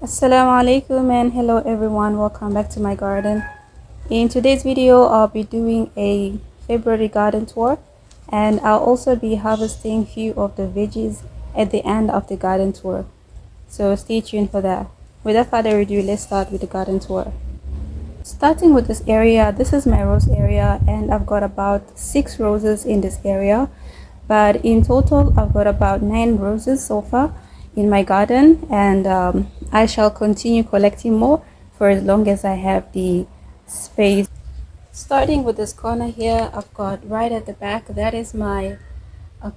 Assalamu alaikum and hello everyone, welcome back to my garden. In today's video I'll be doing a February garden tour, and I'll also be harvesting few of the veggies at the end of the garden tour, so stay tuned for that. Without further ado, let's start with the garden tour. Starting with this area, this is my rose area and I've got about 6 roses in this area, but in total I've got about 9 roses so far in my garden, and I shall continue collecting more for as long as I have the space. Starting with this corner here, I've got right at the back, that is my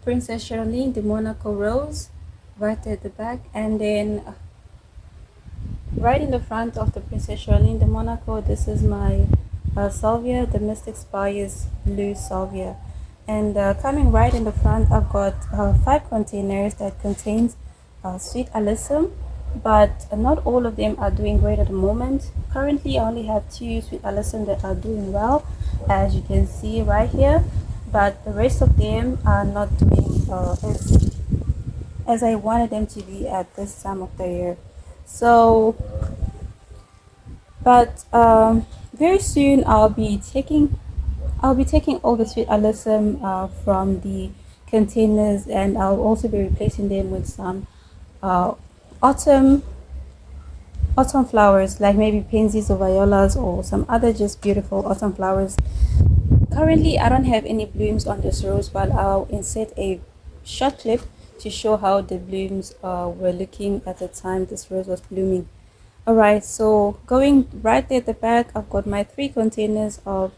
Princess Charlene de Monaco rose right at the back, and then right in the front of the Princess Charlene de Monaco, this is my salvia, the Mystic Spires blue salvia. And coming right in the front, I've got 5 containers that contains sweet alyssum, but not all of them are doing great at the moment. Currently I only have 2 sweet alyssum that are doing well, as you can see right here, but the rest of them are not doing as I wanted them to be at this time of the year. So but very soon I'll be taking all the sweet alyssum from the containers, and I'll also be replacing them with some autumn flowers, like maybe pansies or violas or some other just beautiful autumn flowers. Currently I don't have any blooms on this rose, but I'll insert a short clip to show how the blooms were looking at the time this rose was blooming. Alright, so going right there at the back, I've got my 3 containers of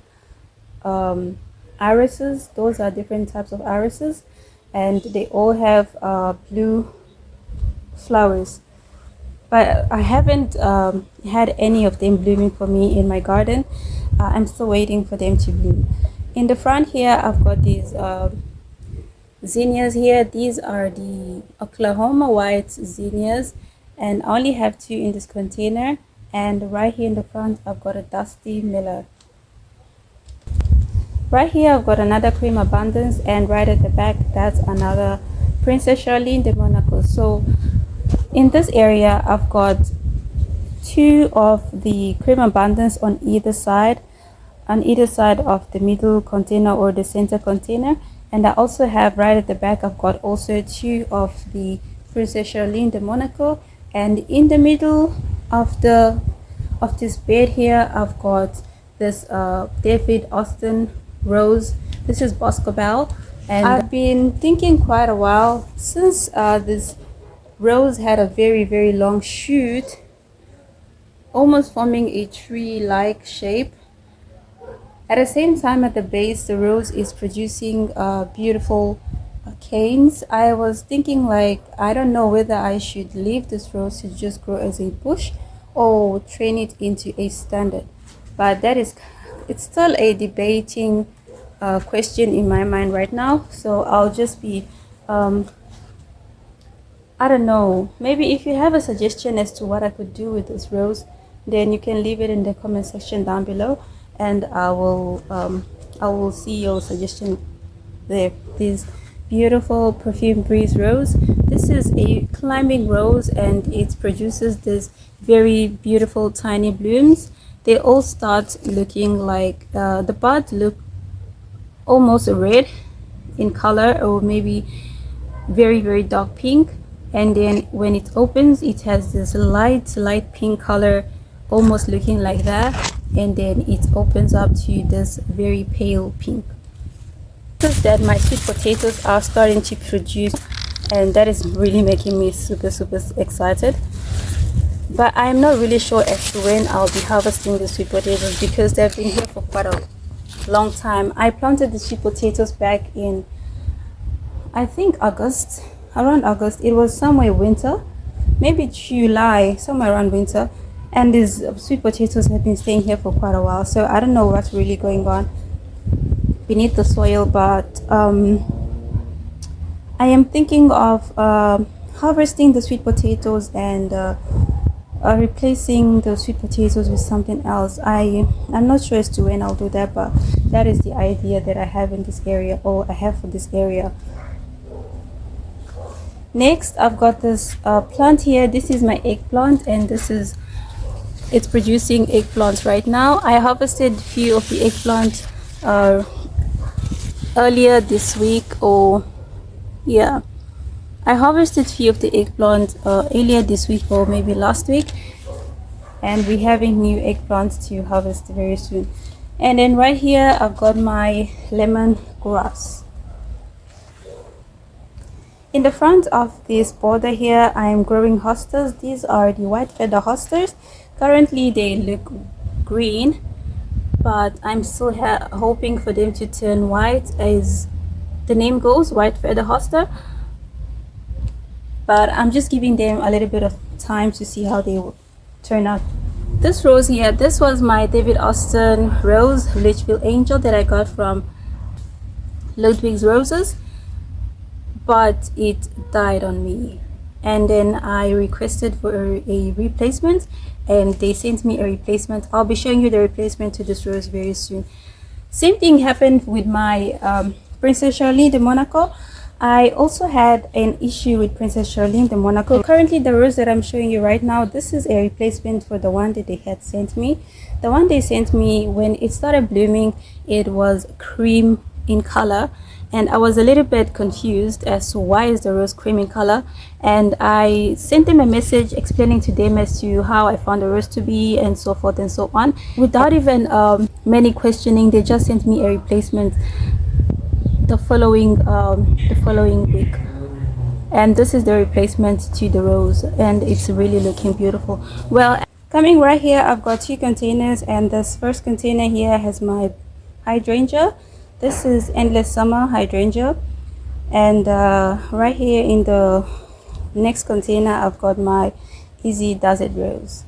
irises. Those are different types of irises, and they all have blue flowers, but I haven't had any of them blooming for me in my garden. I'm still waiting for them to bloom. In the front here, I've got these zinnias here. These are the Oklahoma white zinnias, and I only have 2 in this container. And right here in the front, I've got a dusty miller. Right here I've got another cream abundance, and right at the back, that's another Princess Charlene de Monaco. So in this area I've got 2 of the cream abundance on either side of the middle container or the center container, and I also have right at the back, I've got also 2 of the Princess Charlene de Monaco, and in the middle of this bed here I've got this David Austin rose. This is Boscobel, and I've been thinking quite a while, since this rose had a very long shoot, almost forming a tree-like shape. At the same time, at the base, the rose is producing beautiful canes. I was thinking, like, I don't know whether I should leave this rose to just grow as a bush or train it into a standard, but it's still a debating question in my mind right now. So I'll just be I don't know, maybe if you have a suggestion as to what I could do with this rose, then you can leave it in the comment section down below, and I will see your suggestion there. This beautiful perfume breeze rose, this is a climbing rose, and it produces this very beautiful tiny blooms. They all start looking like the buds look almost red in color, or maybe very dark pink, and then when it opens, it has this light pink color, almost looking like that, and then it opens up to this very pale pink. That my sweet potatoes are starting to produce, and that is really making me super excited. But I'm not really sure as to when I'll be harvesting the sweet potatoes, because they've been here for quite a long time. I planted the sweet potatoes back in, I think, around August. It was somewhere winter, maybe July, somewhere around winter, and these sweet potatoes have been staying here for quite a while. So I don't know what's really going on beneath the soil, but I am thinking of harvesting the sweet potatoes and replacing the sweet potatoes with something else. I'm not sure as to when I'll do that, but that is the idea that I have in this area, or I have for this area. Next, I've got this plant here. This is my eggplant, and it's producing eggplants right now. I harvested a few of the eggplant earlier this week, or yeah, I harvested a few of the eggplant earlier this week or maybe last week, and we're having new eggplants to harvest very soon. And then right here I've got my lemon grass. In the front of this border here, I am growing hostas. These are the white feather hostas. Currently they look green, but I'm still hoping for them to turn white, as the name goes, white feather hosta. But I'm just giving them a little bit of time to see how they will turn out. This rose here, this was my David Austin rose, Litchfield Angel, that I got from Ludwig's Roses, but it died on me. And then I requested for a replacement, and they sent me a replacement. I'll be showing you the replacement to this rose very soon. Same thing happened with my Princess Charlene de Monaco. I also had an issue with Princess Charlene de Monaco. So currently the rose that I'm showing you right now, this is a replacement for the one that they had sent me. The one they sent me, when it started blooming, it was cream in color, and I was a little bit confused as to why is the rose cream in color. And I sent them a message explaining to them as to how I found the rose to be, and so forth and so on. Without even many questioning, they just sent me a replacement the following week, and this is the replacement to the rose, and it's really looking beautiful. Well, coming right here, I've got two containers, and this first container here has my hydrangea. This is Endless Summer hydrangea, and right here in the next container I've got my Easy Does It rose.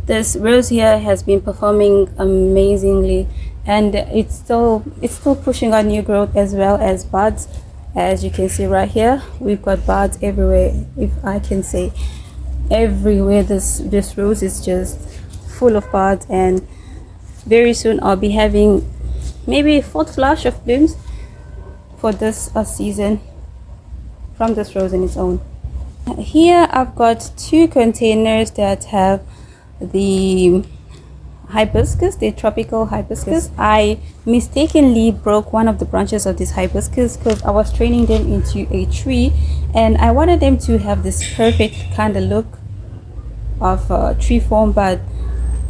This rose here has been performing amazingly, and it's still pushing out new growth as well as buds. As you can see right here, we've got buds everywhere. If I can say everywhere, this rose is just full of buds, and very soon I'll be having maybe a fourth flush of blooms for this season from this rose in its own. Here I've got two containers that have the hibiscus, the tropical hibiscus. I mistakenly broke one of the branches of this hibiscus because I was training them into a tree, and I wanted them to have this perfect kind of look of tree form, but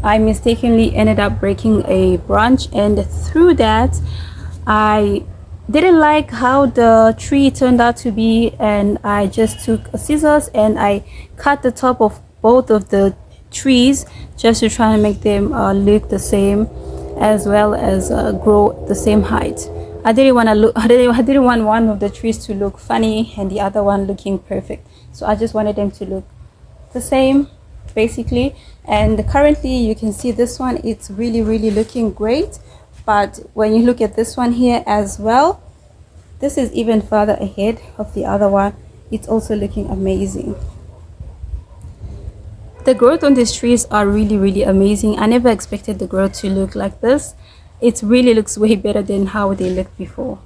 I mistakenly ended up breaking a branch, and through that I didn't like how the tree turned out to be, and I just took a scissors and I cut the top of both of the trees just to try and make them look the same, as well as grow the same height. I didn't want one of the trees to look funny and the other one looking perfect, so I just wanted them to look the same basically. And currently you can see this one, it's really looking great, but when you look at this one here as well, this is even further ahead of the other one. It's also looking amazing. The growth on these trees are really amazing. I never expected the growth to look like this. It really looks way better than how they looked before.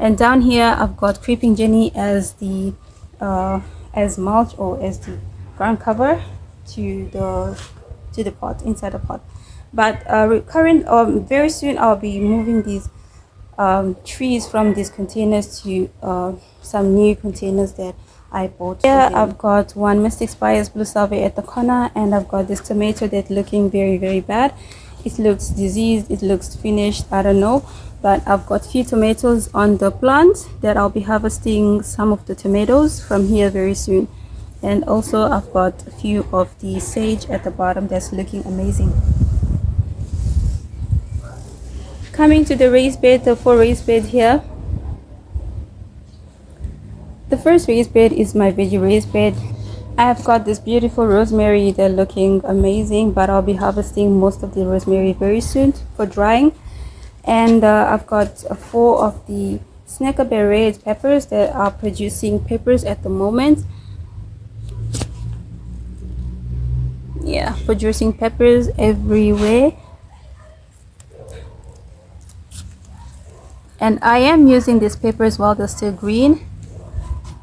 And down here I've got creeping Jenny as the as mulch, or as the ground cover to the pot, inside the pot. But very soon I'll be moving these trees from these containers to some new containers that I bought. Here I've got one Mystic Spires Blue Salve at the corner, and I've got this tomato that's looking very bad. It looks diseased, it looks finished, I don't know, but I've got few tomatoes on the plant that I'll be harvesting some of the tomatoes from here very soon. And also I've got a few of the sage at the bottom that's looking amazing. Coming to the raised bed, the 4 raised bed here. The first raised bed is my veggie raised bed. I've got this beautiful rosemary, they're looking amazing, but I'll be harvesting most of the rosemary very soon for drying. And I've got 4 of the Snackerberry red peppers that are producing peppers at the moment. Yeah, producing peppers everywhere. And I am using these peppers while they're still green.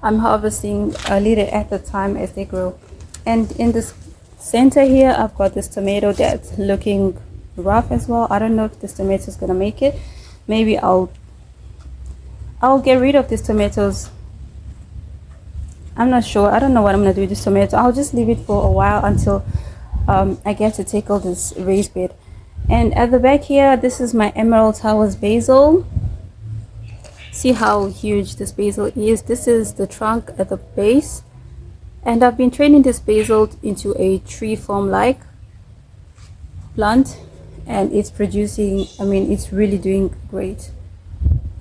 I'm harvesting a little at a time as they grow. And in this center here, I've got this tomato that's looking rough as well. I don't know if this tomato is gonna make it. Maybe I'll get rid of these tomatoes. I'm not sure. I don't know what I'm gonna do with this tomato. I'll just leave it for a while until I get to take all this raised bed. And at the back here, this is my Emerald Towers basil. See how huge this basil is. This is the trunk at the base, and I've been training this basil into a tree form like plant, and it's producing, I mean, it's really doing great.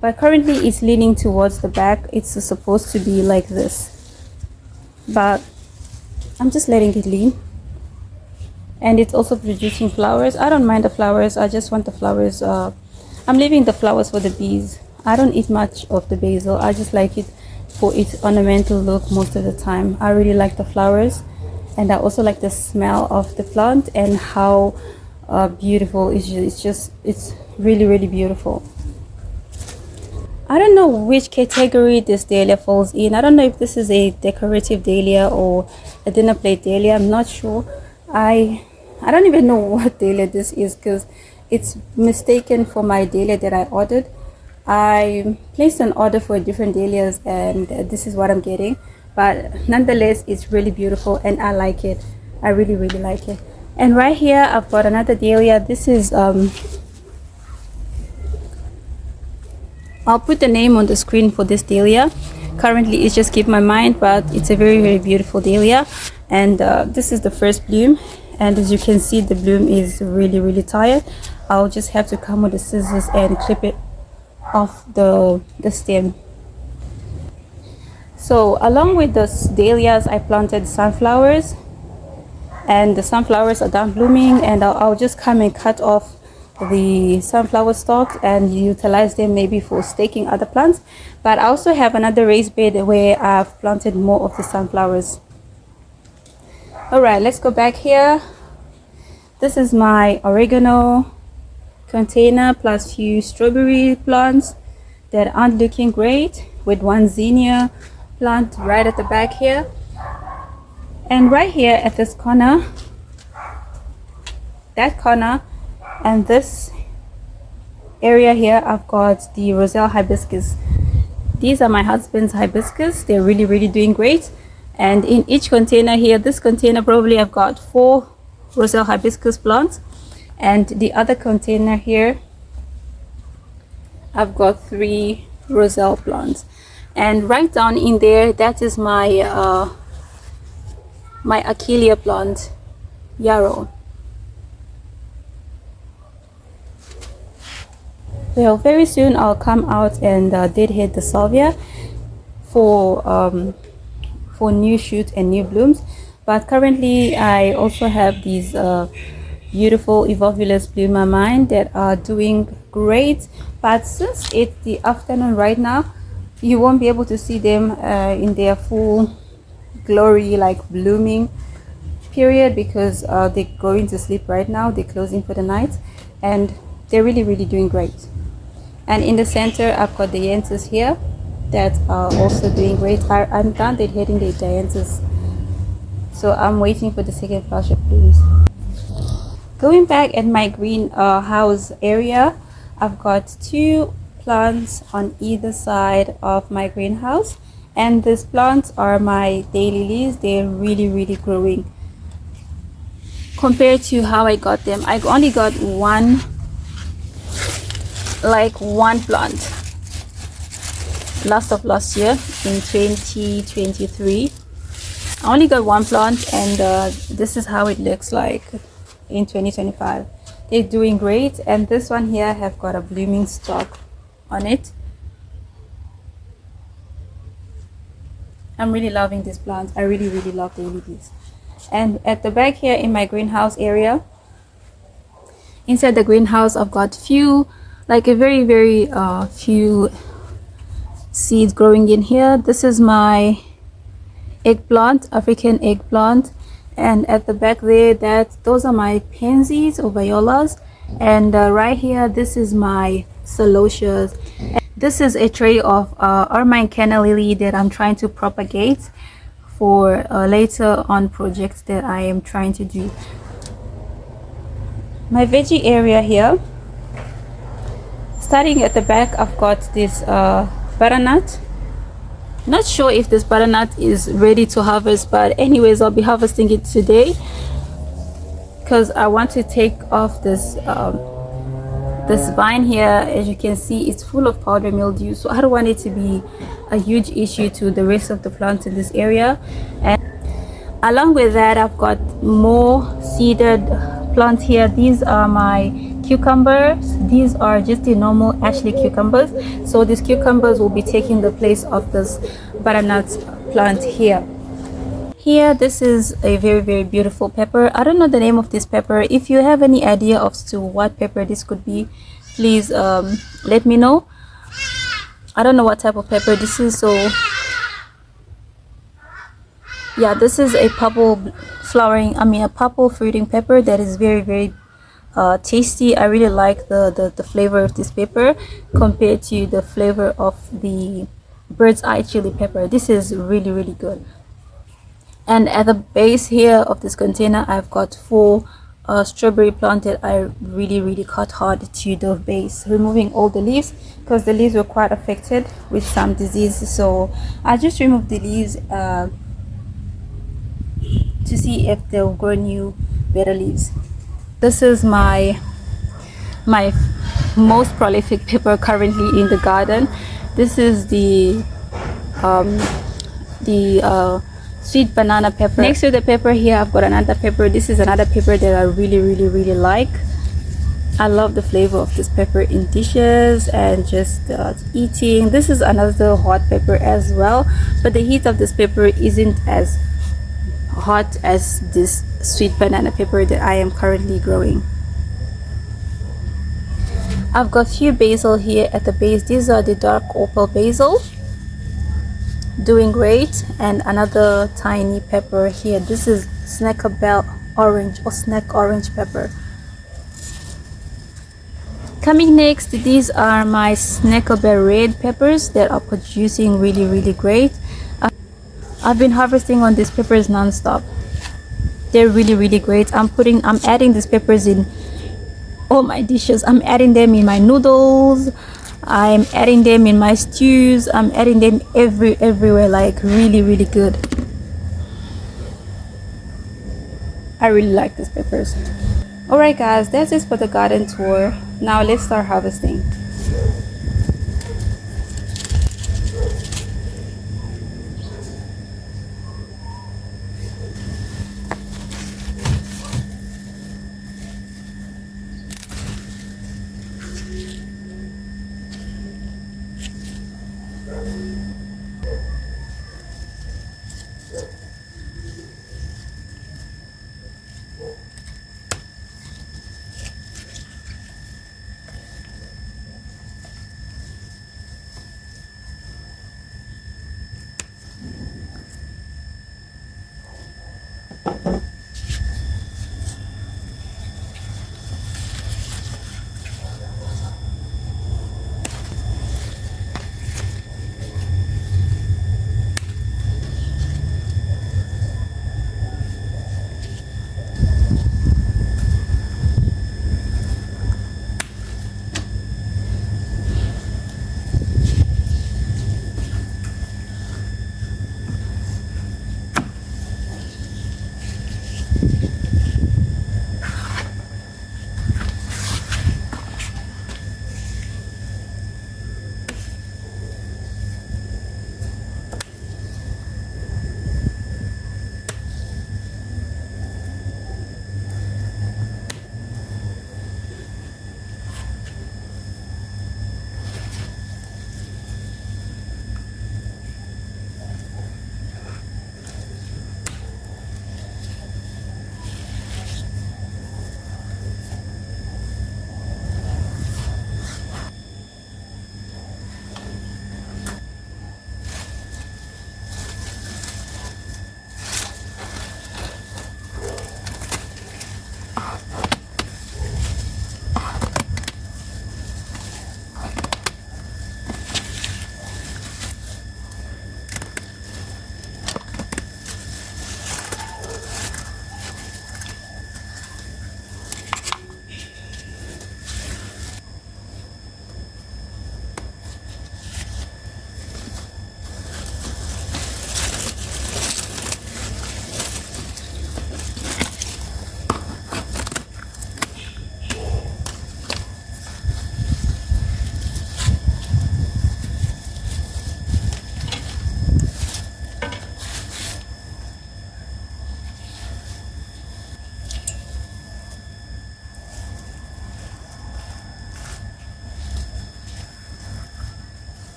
But currently it's leaning towards the back. It's supposed to be like this, but I'm just letting it lean. And it's also producing flowers. I don't mind the flowers, I just want the flowers. I'm leaving the flowers for the bees. I don't eat much of the basil. I just like it for its ornamental look most of the time. I really like the flowers, and I also like the smell of the plant and how beautiful it's really, really beautiful. I don't know which category this dahlia falls in. I don't know if this is a decorative dahlia or a dinner plate dahlia. I'm not sure. I don't even know what dahlia this is, because it's mistaken for my dahlia that I ordered. I placed an order for different dahlias, and this is what I'm getting. But nonetheless, it's really beautiful and I like it. I really, really like it. And right here I've got another dahlia. This is I'll put the name on the screen for this dahlia. Currently it's just keep my mind, but it's a very, very beautiful dahlia. And this is the first bloom, and as you can see, the bloom is really, really tired. I'll just have to come with the scissors and clip it off the stem. So along with the dahlias, I planted sunflowers, and the sunflowers are done blooming, and I'll just come and cut off the sunflower stalks and utilize them maybe for staking other plants. But I also have another raised bed where I've planted more of the sunflowers. All right, let's go back here. This is my oregano container plus few strawberry plants that aren't looking great, with one zinnia plant right at the back here. And right here at this corner, that corner, and this area here, I've got the roselle hibiscus. These are my husband's hibiscus. They're really, really doing great. And in each container here, this container probably I've got 4 roselle hibiscus plants, and the other container here I've got 3 roselle plants. And right down in there, that is my my achillea plant, yarrow. Well, very soon I'll come out and deadhead the salvia for new shoots and new blooms. But currently I also have these beautiful evolvulus bloomer mine that are doing great. But since it's the afternoon right now, you won't be able to see them in their full glory, like blooming period, because they're going to sleep right now. They're closing for the night, and they're really, really doing great. And in the center, I've got the dianthus here that are also doing great. I'm done deadheading the dianthus, so I'm waiting for the second flush of blooms. Going back at my greenhouse area, I've got 2 plants on either side of my greenhouse, and these plants are my daylilies. They're really, really growing compared to how I got them. I only got one plant last year in 2023. I only got one plant, and this is how it looks like in 2025. They're doing great, and this one here have got a blooming stalk on it. I'm really loving these plants. I really, really love the lilies. And at the back here in my greenhouse area, inside the greenhouse, I've got few, like a very, very few seeds growing in here. This is my eggplant, African eggplant, and at the back there, those are my pansies or violas. And right here, this is my celotias. This is a tray of ermine canna lily that I'm trying to propagate for later on projects that I am trying to do. My veggie area here, starting at the back, I've got this butternut. Not sure if this butternut is ready to harvest, but anyways, I'll be harvesting it today because I want to take off this this vine here. As you can see, it's full of powder mildew, so I don't want it to be a huge issue to the rest of the plants in this area. And along with that, I've got more seeded plants here. These are my cucumbers. These are just the normal Ashley cucumbers, so these cucumbers will be taking the place of this butternut plant here. Here, this is a very beautiful pepper. I don't know the name of this pepper. If you have any idea of to what pepper this could be, please let me know. I don't know what type of pepper this is, so yeah, this is a purple fruiting pepper that is very tasty. I really like the flavor of this pepper compared to the flavor of the bird's eye chili pepper. This is really good. And at the base here of this container, I've got 4 strawberry plants that I really cut hard to the base, removing all the leaves because the leaves were quite affected with some disease. So I just removed the leaves to see if they'll grow new better leaves. This is my most prolific pepper currently in the garden. This is the sweet banana pepper. Next to the pepper here, I've got another pepper. This is another pepper that I really like. I love the flavor of this pepper in dishes and just eating. This is another hot pepper as well, but the heat of this pepper isn't as hot as this sweet banana pepper that I am currently growing. I've got few basil here at the base. These are the dark opal basil, doing great. And another tiny pepper here. This is snack orange pepper. Coming next, these are my Snackable red peppers that are producing really great. I've been harvesting on these peppers non-stop. They're really great. I'm adding these peppers in all my dishes. I'm adding them in my noodles, I'm adding them in my stews, I'm adding them everywhere, like really good. I really like these peppers. Alright guys, that's it for the garden tour. Now let's start harvesting.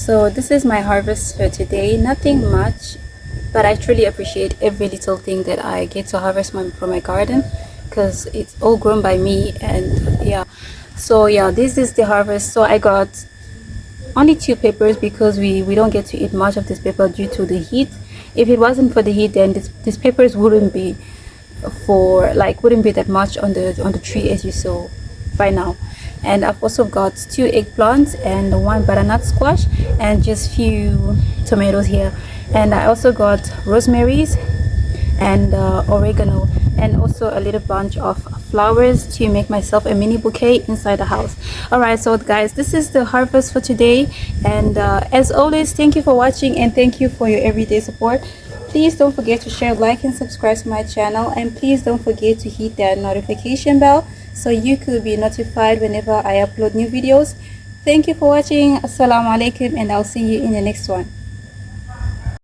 So this is my harvest for today. Nothing much, but I truly appreciate every little thing that I get to harvest from my garden, because it's all grown by me. And yeah, so yeah, this is the harvest. So I got only 2 peppers because we don't get to eat much of this pepper due to the heat. If it wasn't for the heat, then these peppers wouldn't be wouldn't be that much on the tree as you saw by now. And I've also got 2 eggplants and 1 butternut squash and just few tomatoes here. And I also got rosemaries and oregano, and also a little bunch of flowers to make myself a mini bouquet inside the house. All right, so guys, this is the harvest for today. And as always, thank you for watching and thank you for your everyday support. Please don't forget to share, like, and subscribe to my channel, and please don't forget to hit that notification bell so you could be notified whenever I upload new videos. Thank you for watching. Assalamu alaikum, and I'll see you in the next one.